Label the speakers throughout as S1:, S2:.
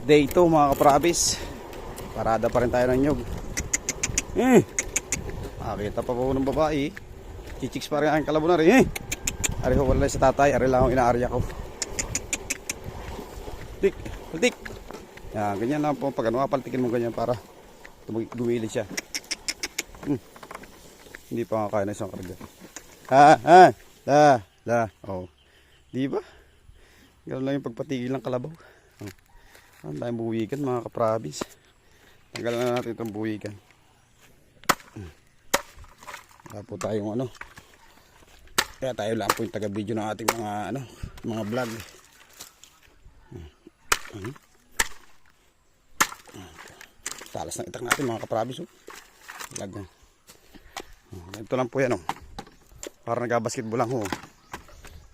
S1: Day 2 mga kaprabis. Parada pa rin tayo ng nyug. Nakakita pa po ng babae. Chichiks pa rin aking kalabunar. Ari ho wala sa tatay. Ari lang ang inaarya ko. Tik, tik. Yan, ganyan lang po. Pag ano, paltikin mo ganyan para dumili siya. Hindi pa kaya na isang karga. Oh. Di ba? Ganoon lang yung pagpatigil ng kalabaw. Ang daming buwigan mga kaprabis. Tanggalan na natin itong buwigan. Wala po tayong ano. Kaya tayo lang po yung taga-video ng ating mga vlog. Talas ng itak natin mga kaprabis. Vlog na. Ito lang po yan. Para nag-basketball lang ho.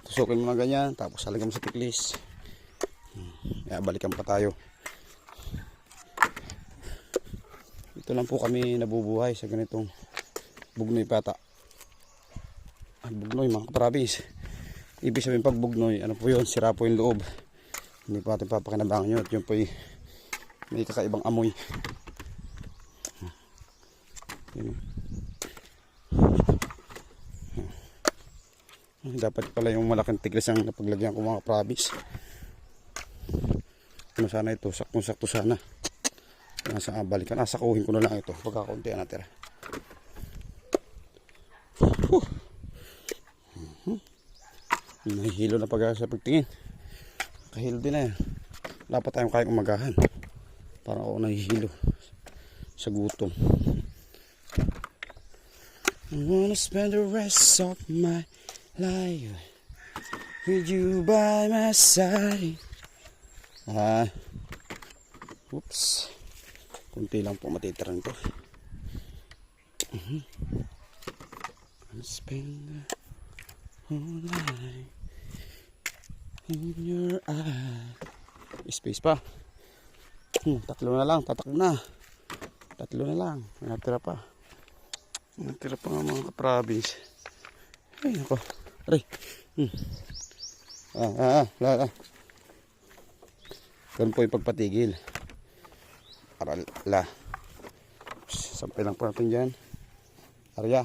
S1: Tusukin mo na ganyan. Tapos halagyan mo sa tiklis. Kaya balikan pa tayo. Ito lang po kami nabubuhay sa ganitong bugnoy pata. Bugnoy mga kaprabis. Ibig sabihin pag bugnoy, ano po yun? Sira po yung loob. Hindi po natin papakinabangan yun. At yun po may kakaibang amoy. Dapat pala yung malaking tiglis ang napaglagyan ko mga kaprabis. Ano sana ito? Saktong-sakto sana. Nasa balikan. Sakuhin ko na lang ito. Pagkakunti na natira. Nahihilo na pag sa pagtingin. Kahilo din na yan. Wala pa tayong kayang umagahan. Parang ako nahihilo sa gutom. I wanna spend the rest of my life with you by my side. Oops. Kunti lang po matitira nito. I'll spend the whole life in your eye. Space pa. Tatlo na lang. Tatak na. Tatlo na lang. Natira pa. Natira pa nga mga kaprabis. Ay ako. Aray. Ganun po yung pagpatigil. Para sampay lang po natin dyan. Arya.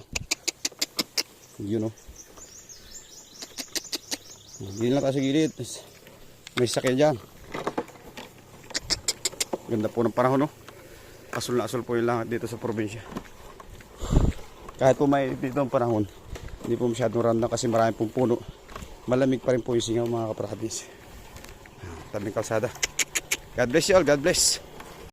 S1: Yun o. Hindi lang tayo sa gilid. May sakyan dyan. Ganda po ng panahon no. Asul na asul po yung langit dito sa probinsya. Kahit po may dito ang panahon, hindi po masyadong randang kasi marami pong puno. Malamig pa rin po yung singaw mga kaprabis. Tabing kalsada. God bless you all. God bless.